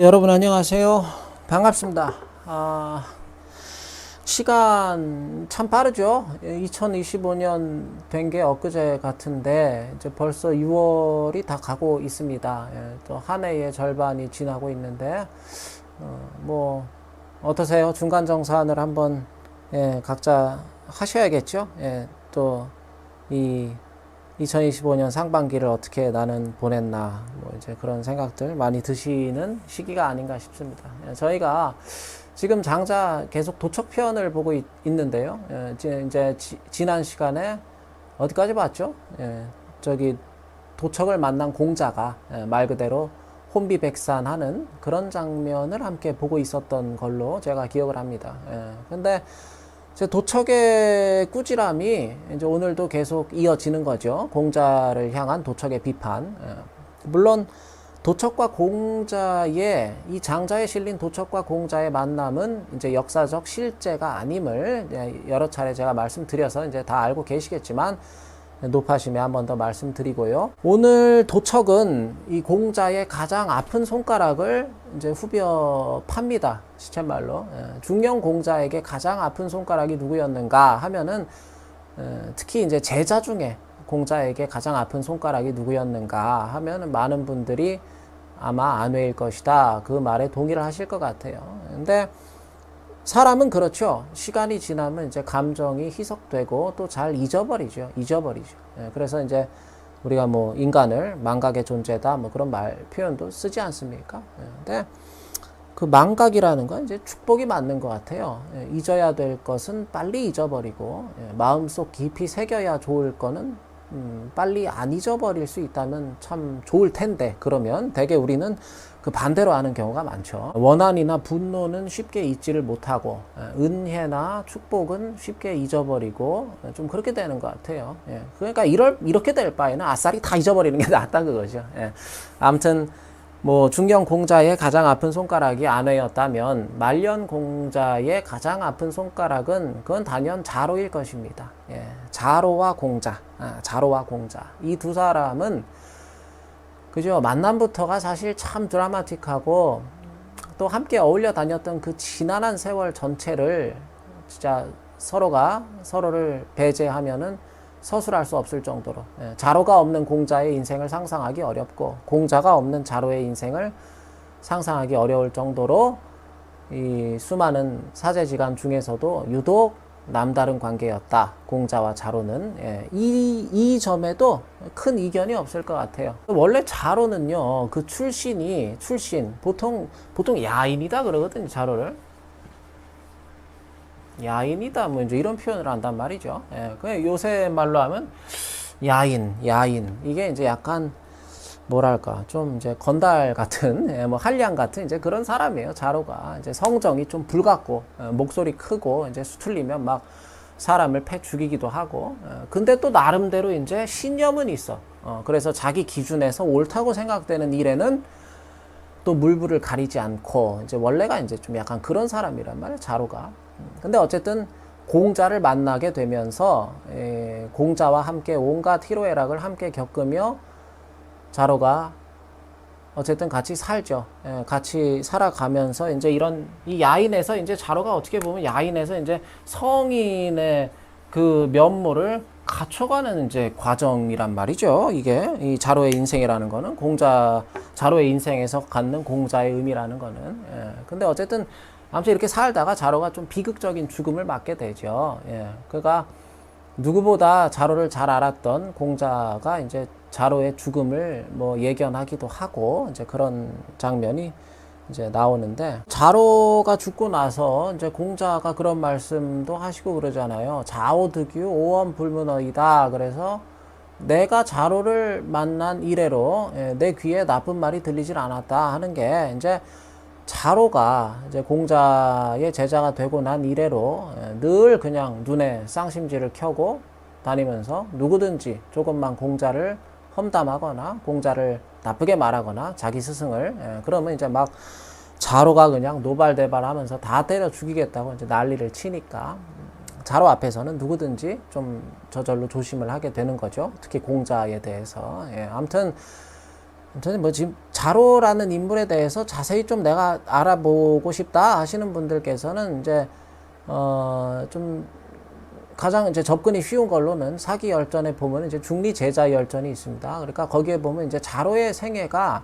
여러분 안녕하세요. 반갑습니다. 시간 참 빠르죠. 2025년 된 게 엊그제 같은데 이제 벌써 6월이 다 가고 있습니다. 또 한 해의 절반이 지나고 있는데 뭐 어떠세요? 중간 정산을 한번 각자 하셔야겠죠. 또 이 2025년 상반기를 어떻게 나는 보냈나, 뭐 이제 그런 생각들 많이 드시는 시기가 아닌가 싶습니다. 저희가 지금 장자 계속 도척편을 보고 있는데요. 이제 지난 시간에 어디까지 봤죠? 저기 도척을 만난 공자가 말 그대로 혼비백산하는 그런 장면을 함께 보고 있었던 걸로 제가 기억을 합니다. 근데 도척의 꾸지람이 이제 오늘도 계속 이어지는 거죠. 공자를 향한 도척의 비판. 물론 도척과 공자의 이 장자에 실린 도척과 공자의 만남은 이제 역사적 실제가 아님을 여러 차례 제가 말씀드려서 이제 다 알고 계시겠지만 높아심에 한 번 더 말씀드리고요. 오늘 도척은 이 공자의 가장 아픈 손가락을 이제 후벼 팝니다. 시쳇말로. 중령 공자에게 가장 아픈 손가락이 누구였는가 하면은 특히 이제 제자 중에 공자에게 가장 아픈 손가락이 누구였는가 하면은 많은 분들이 아마 안회일 것이다. 그 말에 동의를 하실 것 같아요. 근데 사람은 그렇죠. 시간이 지나면 이제 감정이 희석되고 또 잘 잊어버리죠. 그래서 이제 우리가 뭐 인간을 망각의 존재다 뭐 그런 표현도 쓰지 않습니까? 근데 그 망각이라는 건 이제 축복이 맞는 것 같아요. 잊어야 될 것은 빨리 잊어버리고 마음속 깊이 새겨야 좋을 거는 빨리 안 잊어버릴 수 있다면 참 좋을 텐데, 그러면 대개 우리는 그 반대로 하는 경우가 많죠. 원한이나 분노는 쉽게 잊지를 못하고 은혜나 축복은 쉽게 잊어버리고 좀 그렇게 되는 것 같아요. 그러니까 이렇게 될 바에는 아싸리 다 잊어버리는 게 낫다 그거죠. 아무튼 뭐 중경 공자의 가장 아픈 손가락이 안회였다면 말년 공자의 가장 아픈 손가락은 그건 단연 자로일 것입니다. 자로와 공자, 이 두 사람은 그죠, 만남부터가 사실 참 드라마틱하고 또 함께 어울려 다녔던 그 지난한 세월 전체를 진짜 서로가 서로를 배제하면은 서술할 수 없을 정도로 자로가 없는 공자의 인생을 상상하기 어렵고 공자가 없는 자로의 인생을 상상하기 어려울 정도로 이 수많은 사제지간 중에서도 유독 남다른 관계였다. 공자와 자로는. 이 점에도 큰 이견이 없을 것 같아요. 원래 자로는요, 그 출신 보통 야인이다 그러거든요. 자로를 야인이다 뭐 이제 이런 표현을 한단 말이죠. 그냥 요새 말로 하면 야인 이게 이제 약간 뭐랄까 좀 이제 건달 같은 뭐 한량 같은 이제 그런 사람이에요. 자로가 이제 성정이 좀 불같고 목소리 크고 이제 수틀리면 막 사람을 패 죽이기도 하고 근데 또 나름대로 이제 신념은 있어. 그래서 자기 기준에서 옳다고 생각되는 일에는 또 물불을 가리지 않고 이제 원래가 이제 좀 약간 그런 사람이란 말이에요. 자로가. 근데 어쨌든 공자를 만나게 되면서 공자와 함께 온갖 희로애락을 함께 겪으며 자로가 어쨌든 같이 살죠. 같이 살아가면서 이제 이 야인에서 이제 자로가 어떻게 보면 야인에서 이제 성인의 그 면모를 갖춰가는 이제 과정이란 말이죠. 이게 이 자로의 인생이라는 거는 자로의 인생에서 갖는 공자의 의미라는 거는. 근데 어쨌든 아무튼 이렇게 살다가 자로가 좀 비극적인 죽음을 맞게 되죠. 그러니까 누구보다 자로를 잘 알았던 공자가 이제 자로의 죽음을 뭐 예견하기도 하고 이제 그런 장면이 이제 나오는데, 자로가 죽고 나서 이제 공자가 그런 말씀도 하시고 그러잖아요. 자오득유 오엄불문어이다. 그래서 내가 자로를 만난 이래로 내 귀에 나쁜 말이 들리질 않았다 하는 게 이제 자로가 이제 공자의 제자가 되고 난 이래로 늘 그냥 눈에 쌍심지를 켜고 다니면서 누구든지 조금만 공자를 험담하거나 공자를 나쁘게 말하거나 자기 스승을 그러면 이제 막 자로가 그냥 노발대발하면서 다 때려 죽이겠다고 이제 난리를 치니까 자로 앞에서는 누구든지 좀 저절로 조심을 하게 되는 거죠. 특히 공자에 대해서. 아무튼 저는 뭐 지금 자로라는 인물에 대해서 자세히 좀 내가 알아보고 싶다 하시는 분들께서는 이제 좀 가장 이제 접근이 쉬운 걸로는 사기 열전에 보면 이제 중리 제자 열전이 있습니다. 그러니까 거기에 보면 이제 자로의 생애가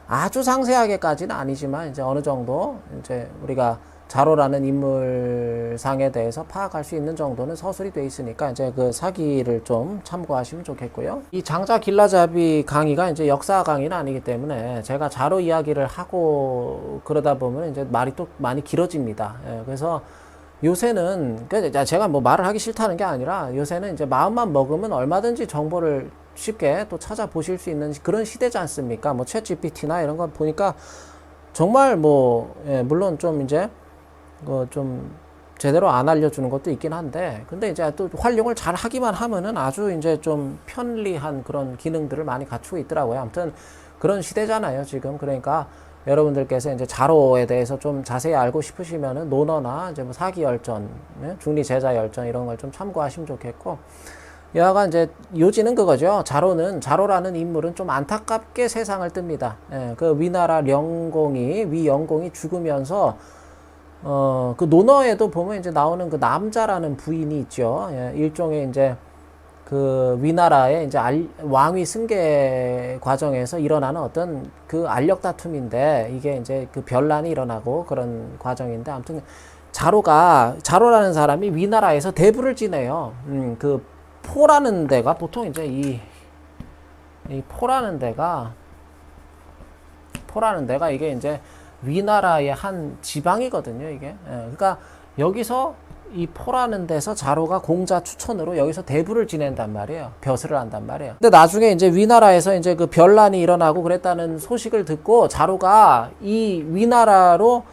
아주 상세하게까지는 아니지만 이제 어느 정도 이제 우리가 자로라는 인물상에 대해서 파악할 수 있는 정도는 서술이 돼 있으니까 이제 그 사기를 좀 참고하시면 좋겠고요. 이 장자 길라잡이 강의가 이제 역사 강의는 아니기 때문에 제가 자로 이야기를 하고 그러다 보면 이제 말이 또 많이 길어집니다. 예, 그래서 요새는 제가 뭐 말을 하기 싫다는 게 아니라 요새는 이제 마음만 먹으면 얼마든지 정보를 쉽게 또 찾아보실 수 있는 그런 시대지 않습니까? 뭐 챗 GPT나 이런 거 보니까 정말 뭐 예, 물론 좀 이제 좀 제대로 안 알려주는 것도 있긴 한데 근데 이제 또 활용을 잘 하기만 하면은 아주 이제 좀 편리한 그런 기능들을 많이 갖추고 있더라고요. 아무튼 그런 시대잖아요 지금. 그러니까 여러분들께서 이제 자로에 대해서 좀 자세히 알고 싶으시면은 논어나 이제 뭐 사기 열전, 중리 제자 열전 이런 걸 좀 참고하시면 좋겠고, 여하간 이제 요지는 그거죠. 자로라는 인물은 좀 안타깝게 세상을 뜹니다. 예, 그 위나라 위영공이 죽으면서 그 논어에도 보면 이제 나오는 그 남자라는 부인이 있죠. 예, 일종의 이제 그 위나라의 이제 왕위 승계 과정에서 일어나는 어떤 그 알력 다툼인데 이게 이제 그 변란이 일어나고 그런 과정인데 아무튼 자로라는 사람이 위나라에서 대부를 지내요. 그 포라는 데가 보통 이제 이 포라는 데가 이게 이제 위나라의 한 지방이거든요, 이게. 예, 그러니까 여기서 이 포라는 데서 자로가 공자 추천으로 여기서 대부를 지낸단 말이에요. 벼슬을 한단 말이에요. 근데 나중에 이제 위나라에서 이제 그 변란이 일어나고 그랬다는 소식을 듣고 자로가 이 위나라로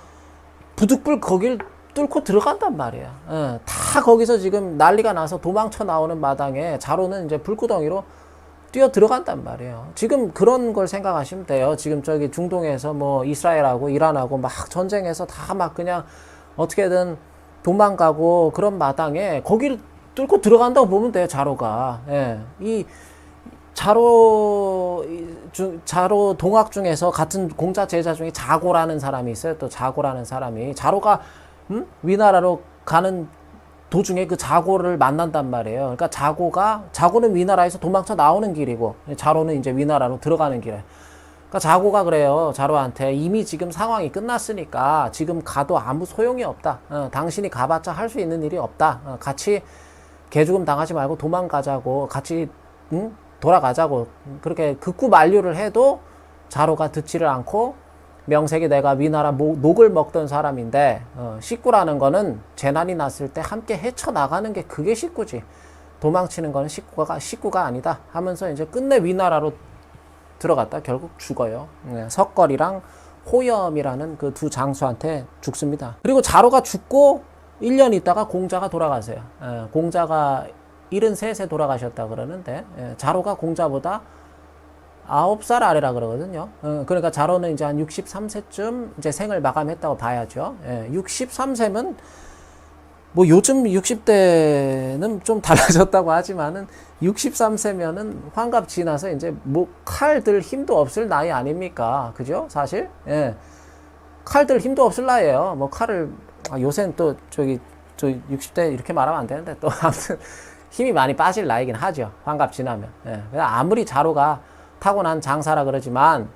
부득불 거길 뚫고 들어간단 말이에요. 예, 다 거기서 지금 난리가 나서 도망쳐 나오는 마당에 자로는 이제 불구덩이로 뛰어 들어간단 말이에요. 지금 그런 걸 생각하시면 돼요. 지금 저기 중동에서 뭐 이스라엘하고 이란하고 막 전쟁해서 다 막 그냥 어떻게든 도망가고 그런 마당에 거기를 뚫고 들어간다고 보면 돼요, 자로가. 예. 이 자로 동학 중에서 같은 공자 제자 중에 자고라는 사람이 있어요. 또 자고라는 사람이 자로가 위나라로 가는 도중에 그 자고를 만난단 말이에요. 그러니까 자고는 위나라에서 도망쳐 나오는 길이고 자로는 이제 위나라로 들어가는 길에. 그러니까 자고가 그래요. 자로한테 이미 지금 상황이 끝났으니까 지금 가도 아무 소용이 없다. 당신이 가봤자 할 수 있는 일이 없다. 같이 개죽음 당하지 말고 도망가자고 같이 돌아가자고 그렇게 극구 만류를 해도 자로가 듣지를 않고 명색이 내가 위나라 녹을 먹던 사람인데 식구라는 거는 재난이 났을 때 함께 헤쳐나가는 게 그게 식구지. 도망치는 거는 식구가 아니다 하면서 이제 끝내 위나라로 들어갔다 결국 죽어요. 석걸이랑 호염이라는 그 두 장수한테 죽습니다. 그리고 자로가 죽고 1년 있다가 공자가 돌아가세요. 공자가 73세 돌아가셨다 그러는데 자로가 공자보다 9살 아래라 그러거든요. 그러니까 자로는 이제 한 63세쯤 이제 생을 마감했다고 봐야죠. 63세면 뭐 요즘 60대는 좀 달라졌다고 하지만은 63세면은 환갑 지나서 이제 뭐 칼 들 힘도 없을 나이 아닙니까? 그죠? 사실? 예. 칼 들 힘도 없을 나이에요. 뭐 칼을, 요새는 또 저 60대 이렇게 말하면 안 되는데 또 아무튼 힘이 많이 빠질 나이긴 하죠. 환갑 지나면. 예. 아무리 자로가 타고난 장사라 그러지만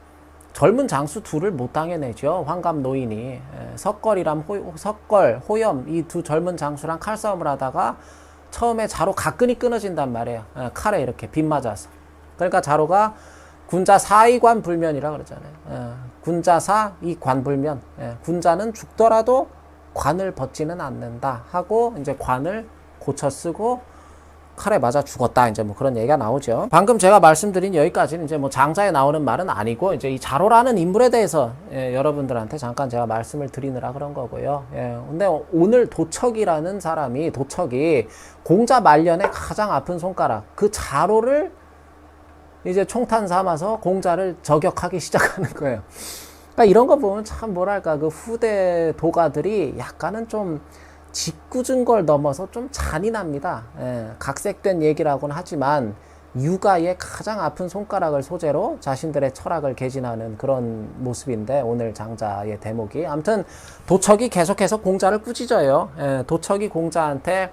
젊은 장수 둘을 못 당해내죠. 환갑 노인이. 석걸, 호염 이 두 젊은 장수랑 칼싸움을 하다가 처음에 자로 가끈이 끊어진단 말이에요. 칼에 이렇게 빗 맞아서. 그러니까 자로가 군자 사이관 불면이라 그러잖아요. 군자사 이 관불면. 군자는 죽더라도 관을 벗지는 않는다 하고 이제 관을 고쳐 쓰고 칼에 맞아 죽었다. 이제 뭐 그런 얘기가 나오죠. 방금 제가 말씀드린 여기까지는 이제 뭐 장자에 나오는 말은 아니고 이제 이 자로라는 인물에 대해서 여러분들한테 잠깐 제가 말씀을 드리느라 그런 거고요. 근데 오늘 도척이라는 사람이 공자 말년에 가장 아픈 손가락 그 자로를 이제 총탄 삼아서 공자를 저격하기 시작하는 거예요. 그러니까 이런 거 보면 참 뭐랄까 그 후대 도가들이 약간은 좀 짓궂은 걸 넘어서 좀 잔인합니다. 각색된 얘기라고는 하지만 육아의 가장 아픈 손가락을 소재로 자신들의 철학을 개진하는 그런 모습인데, 오늘 장자의 대목이. 아무튼 도척이 계속해서 공자를 꾸짖어요. 도척이 공자한테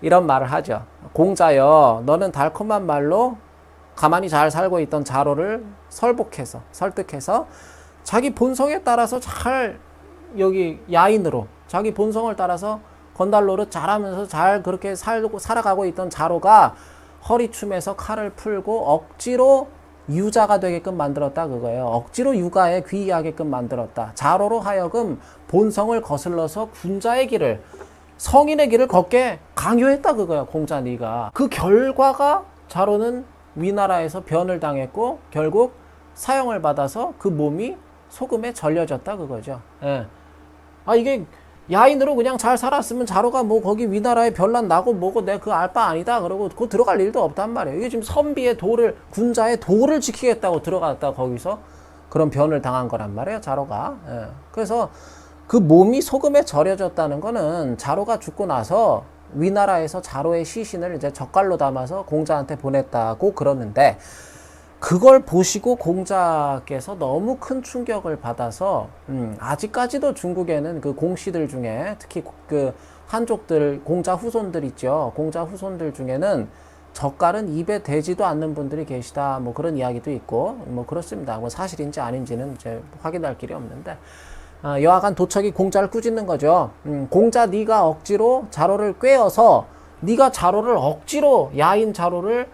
이런 말을 하죠. 공자여, 너는 달콤한 말로 가만히 잘 살고 있던 자로를 설득해서 자기 본성에 따라서 잘, 여기 야인으로 자기 본성을 따라서 건달노릇 잘하면서 잘 그렇게 살아가고 있던 자로가 허리춤에서 칼을 풀고 억지로 유자가 되게끔 만들었다 그거예요. 억지로 육아에 귀의하게끔 만들었다. 자로로 하여금 본성을 거슬러서 군자의 길을, 성인의 길을 걷게 강요했다 그거예요. 공자 네가. 그 결과가 자로는 위나라에서 변을 당했고 결국 사형을 받아서 그 몸이 소금에 절여졌다 그거죠. 예. 이게 야인으로 그냥 잘 살았으면 자로가 뭐 거기 위나라에 별난 나고 뭐고 내가 그 알 바 아니다 그러고 그 들어갈 일도 없단 말이에요. 이게 지금 선비의 도를, 군자의 도를 지키겠다고 들어갔다 거기서 그런 변을 당한 거란 말이에요, 자로가. 예. 그래서 그 몸이 소금에 절여졌다는 거는 자로가 죽고 나서 위나라에서 자로의 시신을 이제 젓갈로 담아서 공자한테 보냈다고 그러는데, 그걸 보시고 공자께서 너무 큰 충격을 받아서 아직까지도 중국에는 그 공씨들 중에, 특히 그 한족들, 공자 후손들 있죠. 공자 후손들 중에는 젓갈은 입에 대지도 않는 분들이 계시다, 뭐 그런 이야기도 있고 뭐 그렇습니다. 뭐 사실인지 아닌지는 이제 확인할 길이 없는데, 여하간 도척이 공자를 꾸짖는 거죠. 공자 네가 억지로 자로를 꿰어서, 네가 자로를 억지로, 야인 자로를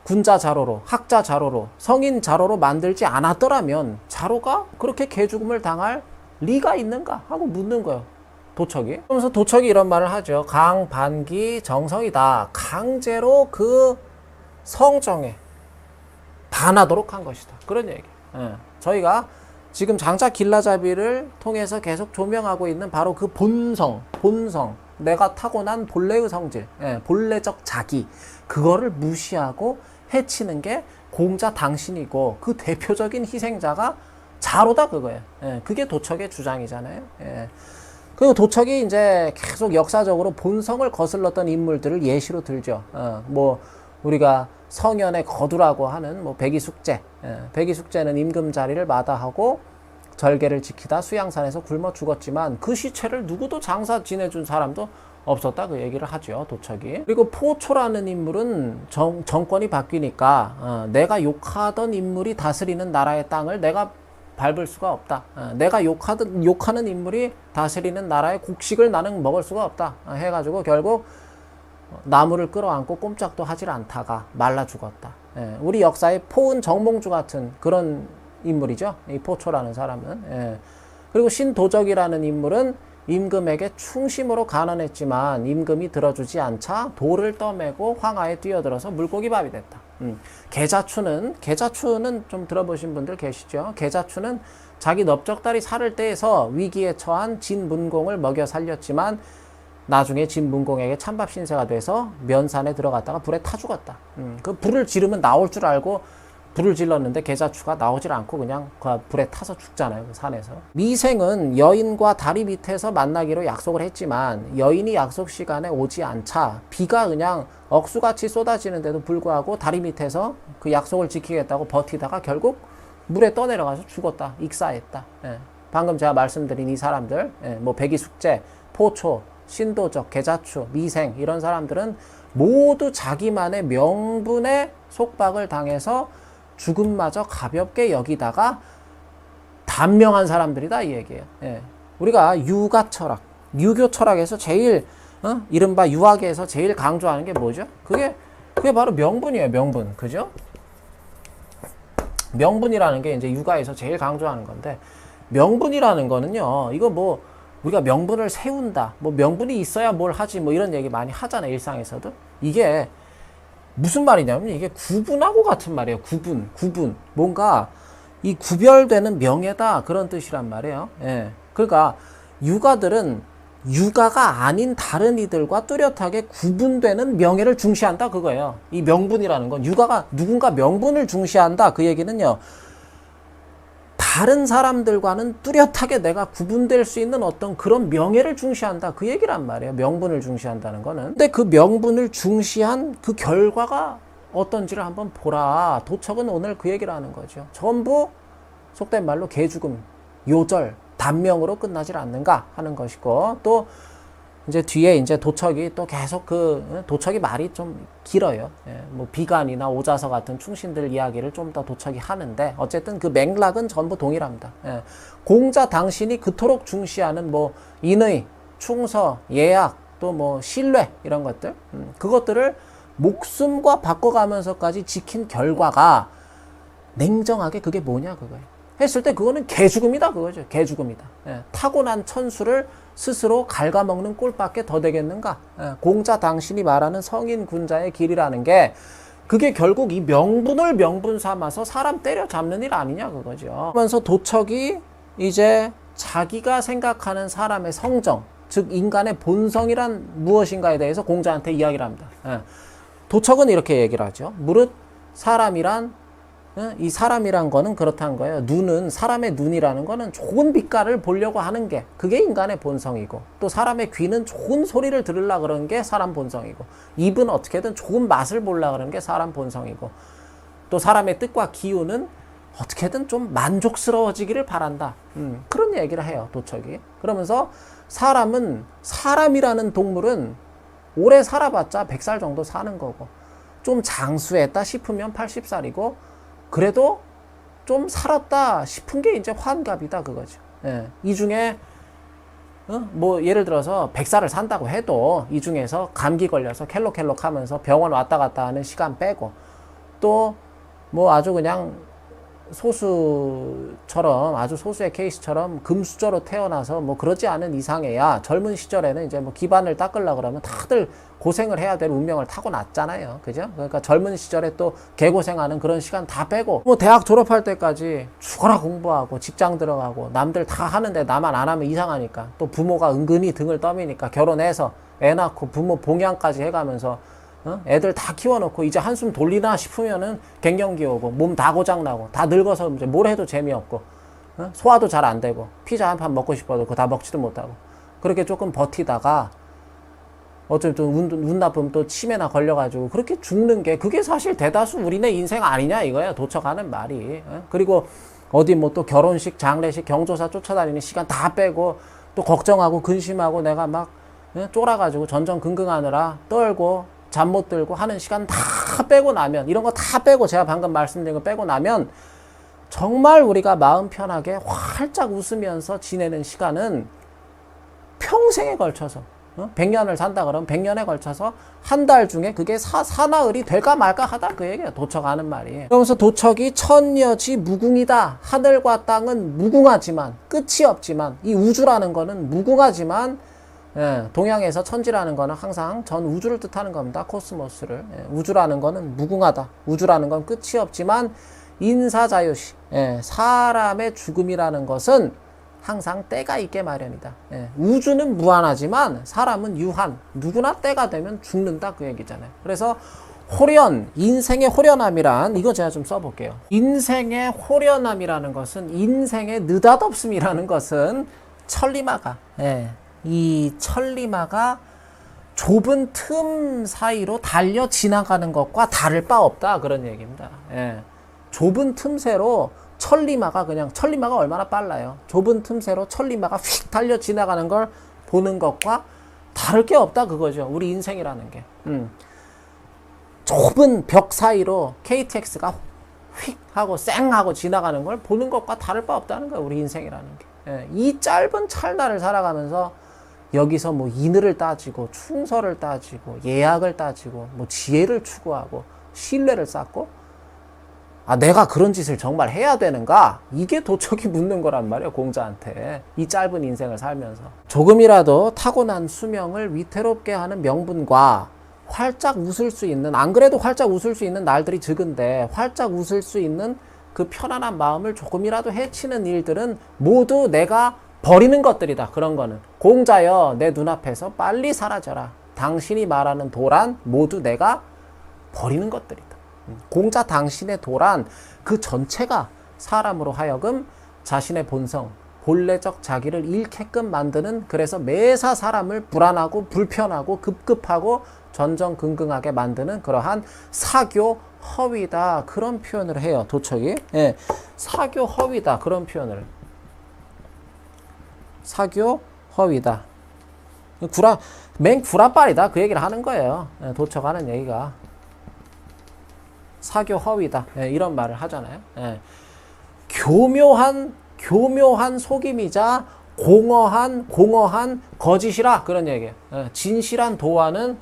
군자 자로로, 학자 자로로, 성인 자로로 만들지 않았더라면 자로가 그렇게 개죽음을 당할 리가 있는가 하고 묻는 거예요, 도척이. 그러면서 도척이 이런 말을 하죠. 강반기 정성이다. 강제로 그 성정에 반하도록 한 것이다. 그런 얘기. 저희가 지금 장자 길라잡이를 통해서 계속 조명하고 있는 바로 그 본성, 내가 타고난 본래의 성질, 본래적 자기, 그거를 무시하고 해치는 게 공자 당신이고, 그 대표적인 희생자가 자로다 그거예요. 그게 도척의 주장이잖아요. 그리고 도척이 이제 계속 역사적으로 본성을 거슬렀던 인물들을 예시로 들죠. 뭐 우리가 성현의 거두라고 하는 뭐 백이숙제, 백이숙제는 임금자리를 마다하고 절개를 지키다 수양산에서 굶어 죽었지만 그 시체를 누구도 장사 지내준 사람도 없었다 그 얘기를 하죠, 도척이. 그리고 포초라는 인물은 정권이 바뀌니까 내가 욕하던 인물이 다스리는 나라의 땅을 내가 밟을 수가 없다. 내가 욕하는 인물이 다스리는 나라의 곡식을 나는 먹을 수가 없다 해가지고 결국 나무를 끌어안고 꼼짝도 하질 않다가 말라 죽었다. 우리 역사의 포은 정몽주 같은 그런 인물이죠, 이 포초라는 사람은. 그리고 신도적이라는 인물은 임금에게 충심으로 간언했지만 임금이 들어주지 않자 돌을 떠매고 황하에 뛰어들어서 물고기밥이 됐다. 계자추는 좀 들어보신 분들 계시죠? 계자추는 자기 넓적다리 살을 떼서 위기에 처한 진문공을 먹여 살렸지만 나중에 진문공에게 찬밥 신세가 돼서 면산에 들어갔다가 불에 타 죽었다. 그 불을 지르면 나올 줄 알고 불을 질렀는데 계자추가 나오질 않고 그냥 그 불에 타서 죽잖아요, 그 산에서. 미생은 여인과 다리 밑에서 만나기로 약속을 했지만 여인이 약속 시간에 오지 않자 비가 그냥 억수같이 쏟아지는데도 불구하고 다리 밑에서 그 약속을 지키겠다고 버티다가 결국 물에 떠내려가서 죽었다, 익사했다. 방금 제가 말씀드린 이 사람들, 뭐 백이숙제, 포초, 신도적, 계자추, 미생, 이런 사람들은 모두 자기만의 명분에 속박을 당해서 죽음마저 가볍게 여기다가 단명한 사람들이다 이 얘기예요. 우리가 유가 철학, 유교 철학에서 제일 이른바 유학에서 제일 강조하는 게 뭐죠? 그게 바로 명분이에요, 명분. 그죠? 명분이라는 게 이제 유가에서 제일 강조하는 건데, 명분이라는 거는요, 이거 뭐 우리가 명분을 세운다, 뭐 명분이 있어야 뭘 하지, 뭐 이런 얘기 많이 하잖아요, 일상에서도. 이게 무슨 말이냐면 이게 구분하고 같은 말이에요. 구분. 뭔가 이 구별되는 명예다, 그런 뜻이란 말이에요. 그러니까 유가들은 유가가 아닌 다른 이들과 뚜렷하게 구분되는 명예를 중시한다 그거예요. 이 명분이라는 건 유가가 누군가 명분을 중시한다 그 얘기는요, 다른 사람들과는 뚜렷하게 내가 구분될 수 있는 어떤 그런 명예를 중시한다 그 얘기란 말이에요, 명분을 중시한다는 거는. 근데 그 명분을 중시한 그 결과가 어떤지를 한번 보라. 도척은 오늘 그 얘기를 하는 거죠. 전부 속된 말로 개죽음, 요절, 단명으로 끝나질 않는가 하는 것이고, 또 이제 뒤에 이제 도척이 또 계속 도척이 말이 좀 길어요. 예, 뭐 비간이나 오자서 같은 충신들 이야기를 좀 더 도척이 하는데, 어쨌든 그 맥락은 전부 동일합니다. 예, 공자 당신이 그토록 중시하는 뭐 인의, 충서, 예약, 또 뭐 신뢰 이런 것들, 그것들을 목숨과 바꿔가면서까지 지킨 결과가 냉정하게 그게 뭐냐 그거예요. 했을 때 그거는 개죽음이다 그거죠. 개죽음이다. 예, 타고난 천수를 스스로 갉아먹는 꼴밖에 더 되겠는가. 예, 공자 당신이 말하는 성인 군자의 길이라는 게 그게 결국 이 명분을 명분 삼아서 사람 때려잡는 일 아니냐 그거죠. 그러면서 도척이 이제 자기가 생각하는 사람의 성정, 즉 인간의 본성이란 무엇인가에 대해서 공자한테 이야기를 합니다. 예, 도척은 이렇게 얘기를 하죠. 무릇 사람이란, 이 사람이란 거는 그렇다는 거예요. 눈은, 사람의 눈이라는 거는 좋은 빛깔을 보려고 하는 게 그게 인간의 본성이고, 또 사람의 귀는 좋은 소리를 들으려고 그러는 게 사람 본성이고, 입은 어떻게든 좋은 맛을 보려고 그러는 게 사람 본성이고, 또 사람의 뜻과 기운은 어떻게든 좀 만족스러워지기를 바란다. 그런 얘기를 해요, 도척이. 그러면서 사람은, 사람이라는 동물은 오래 살아봤자 100살 정도 사는 거고, 좀 장수했다 싶으면 80살이고, 그래도 좀 살았다 싶은 게 이제 환갑이다 그거죠. 예. 이 중에 뭐 예를 들어서 100살을 산다고 해도 이 중에서 감기 걸려서 켈록켈록 하면서 병원 왔다 갔다 하는 시간 빼고, 또 뭐 아주 그냥 소수처럼, 아주 소수의 케이스처럼 금수저로 태어나서 뭐 그러지 않은 이상해야 젊은 시절에는 이제 뭐 기반을 닦으려고 그러면 다들 고생을 해야 될 운명을 타고났잖아요. 그죠? 그러니까 젊은 시절에 또 개고생하는 그런 시간 다 빼고, 뭐 대학 졸업할 때까지 죽어라 공부하고 직장 들어가고 남들 다 하는데 나만 안 하면 이상하니까, 또 부모가 은근히 등을 떠미니까 결혼해서 애 낳고 부모 봉양까지 해가면서 애들 다 키워놓고 이제 한숨 돌리나 싶으면은 갱년기 오고 몸 다 고장나고 다 늙어서 이제 뭘 해도 재미없고, 소화도 잘 안 되고 피자 한 판 먹고 싶어도 그거 다 먹지도 못하고, 그렇게 조금 버티다가 어쩌면 운 나쁘면 또 치매나 걸려가지고 그렇게 죽는 게, 그게 사실 대다수 우리네 인생 아니냐 이거야, 도척하는 말이. 그리고 어디 뭐 또 결혼식, 장례식, 경조사 쫓아다니는 시간 다 빼고 또 걱정하고 근심하고 내가 막 쫄아가지고 전전긍긍하느라 떨고 잠 못 들고 하는 시간 다 빼고 나면, 이런 거 다 빼고, 제가 방금 말씀드린 거 빼고 나면 정말 우리가 마음 편하게 활짝 웃으면서 지내는 시간은 평생에 걸쳐서, 100년을 산다 그러면 100년에 걸쳐서 한 달 중에 그게 사나흘이 될까 말까 하다 그 얘기예요, 도척하는 말이. 그러면서 도척이 천여지 무궁이다. 하늘과 땅은 무궁하지만, 끝이 없지만, 이 우주라는 거는 무궁하지만, 예, 동양에서 천지라는 거는 항상 전 우주를 뜻하는 겁니다. 코스모스를. 예, 우주라는 거는 무궁하다. 우주라는 건 끝이 없지만 인사자유시, 예, 사람의 죽음이라는 것은 항상 때가 있게 마련이다. 예, 우주는 무한하지만 사람은 유한. 누구나 때가 되면 죽는다 그 얘기잖아요. 그래서 호련, 인생의 호련함이란, 이거 제가 좀 써볼게요. 인생의 호련함이라는 것은, 인생의 느닷없음이라는 것은 천리마가, 예, 이 천리마가 좁은 틈 사이로 달려 지나가는 것과 다를 바 없다 그런 얘기입니다. 예. 좁은 틈새로 천리마가, 그냥 천리마가 얼마나 빨라요. 좁은 틈새로 천리마가 휙 달려 지나가는 걸 보는 것과 다를 게 없다 그거죠, 우리 인생이라는 게. 좁은 벽 사이로 KTX가 휙 하고 쌩 하고 지나가는 걸 보는 것과 다를 바 없다는 거예요, 우리 인생이라는 게. 예. 이 짧은 찰나를 살아가면서 여기서 뭐 인의를 따지고 충서를 따지고 예약을 따지고 뭐 지혜를 추구하고 신뢰를 쌓고, 아 내가 그런 짓을 정말 해야 되는가? 이게 도척이 묻는 거란 말이에요, 공자한테. 이 짧은 인생을 살면서 조금이라도 타고난 수명을 위태롭게 하는 명분과 활짝 웃을 수 있는, 안 그래도 활짝 웃을 수 있는 날들이 적은데 활짝 웃을 수 있는 그 편안한 마음을 조금이라도 해치는 일들은 모두 내가 버리는 것들이다. 그런 거는 공자여 내 눈앞에서 빨리 사라져라. 당신이 말하는 도란 모두 내가 버리는 것들이다. 공자 당신의 도란 그 전체가 사람으로 하여금 자신의 본성, 본래적 자기를 잃게끔 만드는, 그래서 매사 사람을 불안하고 불편하고 급급하고 전전긍긍하게 만드는 그러한 사교, 허위다 그런 표현을 해요. 도척이. 예. 사교 허위다 그런 표현을. 사교 허위다. 맹구라빨이다 그 얘기를 하는 거예요. 예, 도척하는 얘기가. 사교 허위다. 예, 이런 말을 하잖아요. 예. 교묘한 속임이자 공허한 거짓이라 그런 얘기예요. 예, 진실한 도와는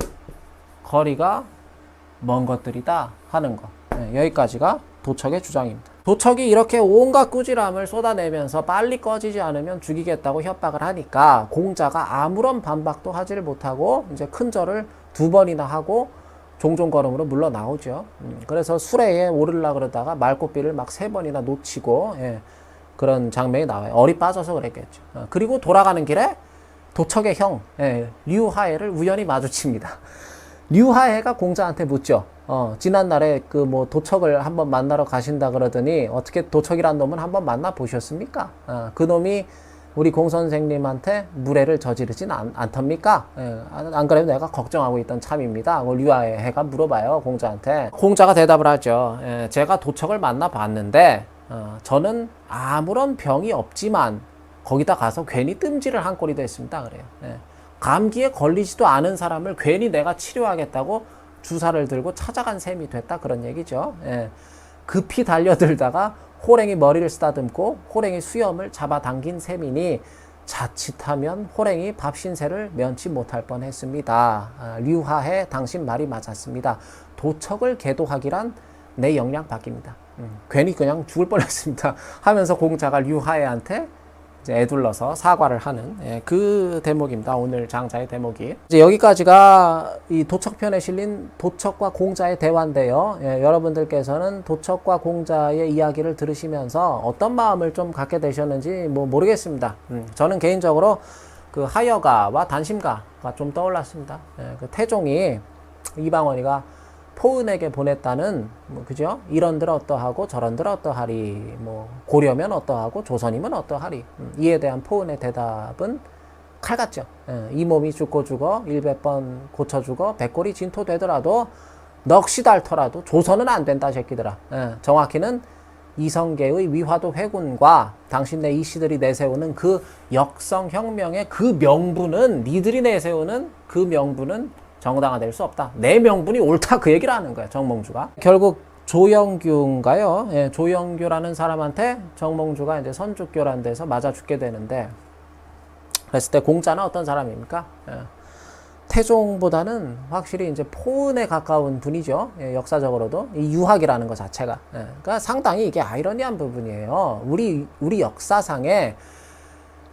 거리가 먼 것들이다 하는 거. 예, 여기까지가 도척의 주장입니다. 도척이 이렇게 온갖 꾸지람을 쏟아내면서 빨리 꺼지지 않으면 죽이겠다고 협박을 하니까 공자가 아무런 반박도 하지를 못하고 이제 큰 절을 2번이나 하고 종종걸음으로 물러나오죠. 그래서 수레에 오르려 그러다가 말꽃비를 막 3번이나 놓치고 예, 그런 장면이 나와요. 얼이 빠져서 그랬겠죠. 그리고 돌아가는 길에 도척의 형 예, 류하해를 우연히 마주칩니다. 류하해가 공자한테 묻죠. 지난날에 그 뭐 도척을 한번 만나러 가신다 그러더니 어떻게 도척이란 놈은 한번 만나 보셨습니까? 그 놈이 우리 공 선생님한테 무례를 저지르진 않답니까? 예, 안 그래도 내가 걱정하고 있던 참입니다. 류하해가 물어봐요, 공자한테. 공자가 대답을 하죠. 예, 제가 도척을 만나봤는데 저는 아무런 병이 없지만 거기다 가서 괜히 뜸질을 한 꼴이 됐습니다. 그래요. 예, 감기에 걸리지도 않은 사람을 괜히 내가 치료하겠다고 주사를 들고 찾아간 셈이 됐다 그런 얘기죠. 예, 급히 달려들다가 호랭이 머리를 쓰다듬고 호랭이 수염을 잡아당긴 셈이니 자칫하면 호랭이 밥신세를 면치 못할 뻔했습니다. 류하해 당신 말이 맞았습니다. 도척을 계도하기란 내 역량 밖입니다. 괜히 그냥 죽을 뻔했습니다. 하면서 공자가 류하해한테 이제 애둘러서 사과를 하는 예, 그 대목입니다. 오늘 장자의 대목이. 이제 여기까지가 이 도척편에 실린 도척과 공자의 대화인데요. 예, 여러분들께서는 도척과 공자의 이야기를 들으시면서 어떤 마음을 좀 갖게 되셨는지 뭐 모르겠습니다. 저는 개인적으로 그 하여가와 단심가가 좀 떠올랐습니다. 예, 그 태종이 이방원이가 포은에게 보냈다는 그죠? 이런들 어떠하고 저런들 어떠하리 뭐 고려면 어떠하고 조선이면 어떠하리 이에 대한 포은의 대답은 칼 같죠. 이 몸이 죽고 죽어 100번 고쳐 죽어 100골이 진토되더라도 넋이 닳더라도 조선은 안 된다 새끼들아. 정확히는 이성계의 위화도 회군과 당신네 이씨들이 내세우는 그 역성혁명의 그 명분은 니들이 내세우는 그 명분은 정당화될 수 없다. 내 명분이 옳다 그 얘기를 하는 거야 정몽주가. 결국 조영규인가요? 예, 조영규라는 사람한테 정몽주가 이제 선주교라는 데서 맞아 죽게 되는데 그랬을 때 공자는 어떤 사람입니까? 예, 태종보다는 확실히 이제 포은에 가까운 분이죠. 예, 역사적으로도 이 유학이라는 것 자체가. 예, 그러니까 상당히 이게 아이러니한 부분이에요. 우리 역사상에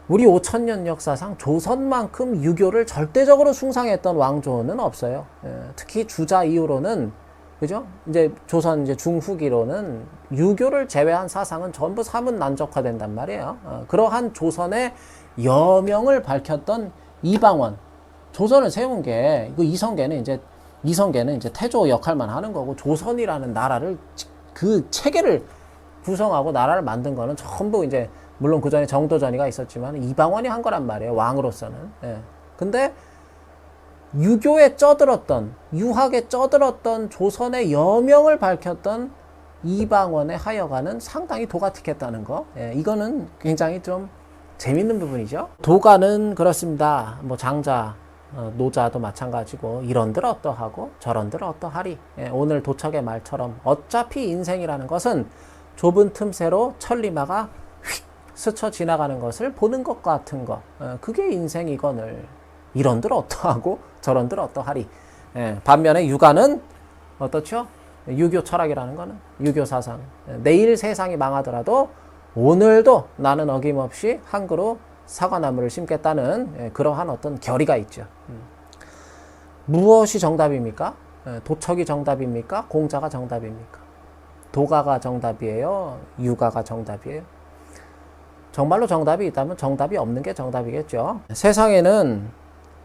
우리 5000년 역사상 조선만큼 유교를 절대적으로 숭상했던 왕조는 없어요. 예, 특히 주자 이후로는 그죠? 이제 조선 이제 중후기로는 유교를 제외한 사상은 전부 사문난적화된단 말이에요. 그러한 조선의 여명을 밝혔던 이방원, 조선을 세운 게 그 이성계는 이제 태조 역할만 하는 거고 조선이라는 나라를 그 체계를 구성하고 나라를 만든 거는 전부 이제 물론 그 전에 정도전이가 있었지만 이방원이 한 거란 말이에요. 왕으로서는. 예. 근데 유교에 쩌들었던 유학에 쩌들었던 조선의 여명을 밝혔던 이방원의 하여가는 상당히 도가틱했다는 거. 예. 이거는 굉장히 좀 재밌는 부분이죠. 도가는 그렇습니다. 뭐 장자 노자도 마찬가지고 이런들 어떠하고 저런들 어떠하리. 예. 오늘 도척의 말처럼 어차피 인생이라는 것은 좁은 틈새로 천리마가 휙 스쳐 지나가는 것을 보는 것 같은 거. 그게 인생이거늘. 이런들 어떠하고 저런들 어떠하리. 반면에 유가는 어떻죠? 유교 철학이라는 거는 유교 사상. 내일 세상이 망하더라도 오늘도 나는 어김없이 한 그루 사과나무를 심겠다는 그러한 어떤 결의가 있죠. 무엇이 정답입니까? 도척이 정답입니까? 공자가 정답입니까? 도가가 정답이에요? 유가가 정답이에요? 정말로 정답이 있다면 정답이 없는 게 정답이겠죠. 세상에는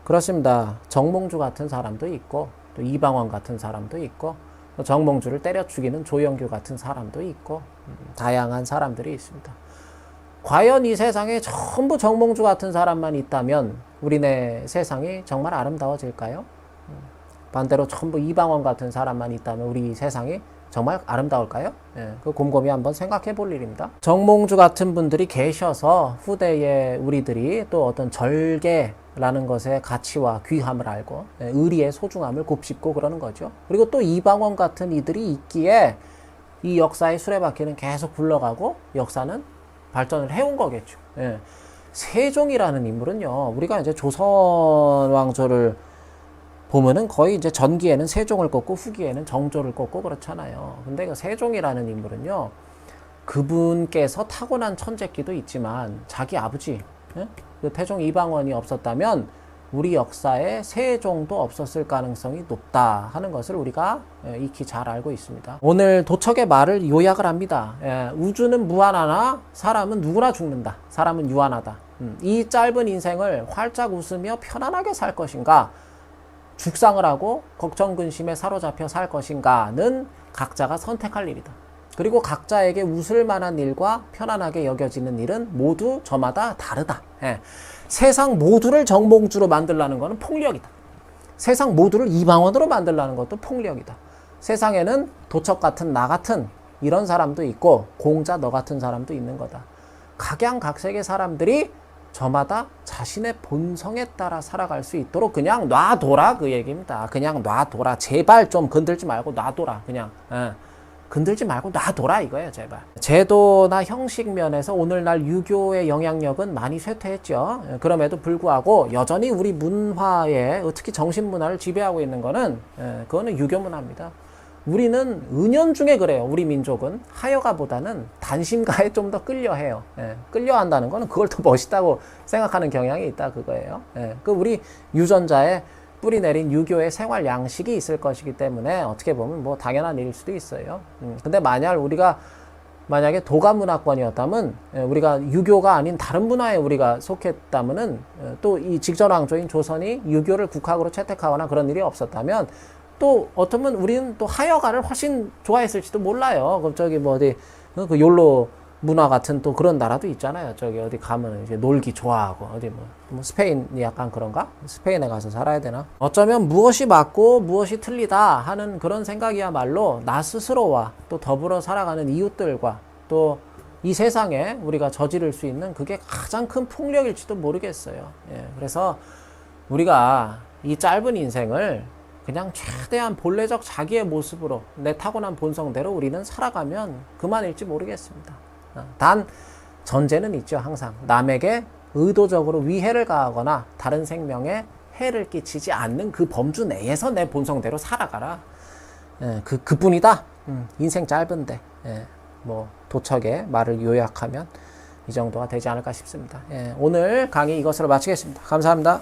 그렇습니다. 정몽주 같은 사람도 있고 또 이방원 같은 사람도 있고 또 정몽주를 때려 죽이는 조영규 같은 사람도 있고 다양한 사람들이 있습니다. 과연 이 세상에 전부 정몽주 같은 사람만 있다면 우리네 세상이 정말 아름다워질까요? 반대로 전부 이방원 같은 사람만 있다면 우리 세상이 정말 아름다울까요? 예, 그 곰곰이 한번 생각해 볼 일입니다. 정몽주 같은 분들이 계셔서 후대에 우리들이 또 어떤 절개라는 것의 가치와 귀함을 알고 의리의 소중함을 곱씹고 그러는 거죠. 그리고 또 이방원 같은 이들이 있기에 이 역사의 수레바퀴는 계속 굴러가고 역사는 발전을 해온 거겠죠. 예. 세종이라는 인물은요, 우리가 이제 조선 왕조를 보면은 거의 이제 전기에는 세종을 꼽고 후기에는 정조를 꼽고 그렇잖아요. 근데 그 세종이라는 인물은요, 그분께서 타고난 천재기도 있지만 자기 아버지, 예? 그 태종 이방원이 없었다면 우리 역사에 세종도 없었을 가능성이 높다 하는 것을 우리가 익히 잘 알고 있습니다. 오늘 도척의 말을 요약을 합니다. 우주는 무한하나 사람은 누구나 죽는다. 사람은 유한하다. 이 짧은 인생을 활짝 웃으며 편안하게 살 것인가, 죽상을 하고 걱정 근심에 사로잡혀 살 것인가는 각자가 선택할 일이다. 그리고 각자에게 웃을 만한 일과 편안하게 여겨지는 일은 모두 저마다 다르다. 세상 모두를 정몽주로 만들라는 것은 폭력이다. 세상 모두를 이방원으로 만들라는 것도 폭력이다. 세상에는 도척 같은 나 같은 이런 사람도 있고 공자 너 같은 사람도 있는 거다. 각양각색의 사람들이 저마다 자신의 본성에 따라 살아갈 수 있도록 그냥 놔둬라 그 얘기입니다. 그냥 놔둬라. 제발 좀 건들지 말고 놔둬라. 그냥 건들지 말고 놔둬라 이거예요. 제발. 제도나 형식 면에서 오늘날 유교의 영향력은 많이 쇠퇴했죠. 그럼에도 불구하고 여전히 우리 문화에 특히 정신문화를 지배하고 있는 거는 그거는 유교 문화입니다. 우리는 은연중에 그래요. 우리 민족은 하여가보다는 단심가에 좀 더 끌려해요. 끌려한다는 거는 그걸 더 멋있다고 생각하는 경향이 있다 그거예요. 그 우리 유전자에 뿌리 내린 유교의 생활 양식이 있을 것이기 때문에 어떻게 보면 뭐 당연한 일일 수도 있어요. 근데 만약에 도가 문화권이었다면 우리가 유교가 아닌 다른 문화에 우리가 속했다면은 또 이 직전 왕조인 조선이 유교를 국학으로 채택하거나 그런 일이 없었다면 또 어쩌면 우리는 또 하여가를 훨씬 좋아했을지도 몰라요. 그럼 저기 뭐 어디 그 욜로 문화 같은 또 그런 나라도 있잖아요. 저기 어디 가면 이제 놀기 좋아하고 어디 뭐 스페인이 약간 그런가? 스페인에 가서 살아야 되나? 어쩌면 무엇이 맞고 무엇이 틀리다 하는 그런 생각이야말로 나 스스로와 또 더불어 살아가는 이웃들과 또 이 세상에 우리가 저지를 수 있는 그게 가장 큰 폭력일지도 모르겠어요. 그래서 우리가 이 짧은 인생을 그냥 최대한 본래적 자기의 모습으로 내 타고난 본성대로 우리는 살아가면 그만일지 모르겠습니다. 단 전제는 있죠. 항상 남에게 의도적으로 위해를 가하거나 다른 생명에 해를 끼치지 않는 그 범주 내에서 내 본성대로 살아가라. 그뿐이다. 인생 짧은데 뭐 도척의 말을 요약하면 이 정도가 되지 않을까 싶습니다. 오늘 강의 이것으로 마치겠습니다. 감사합니다.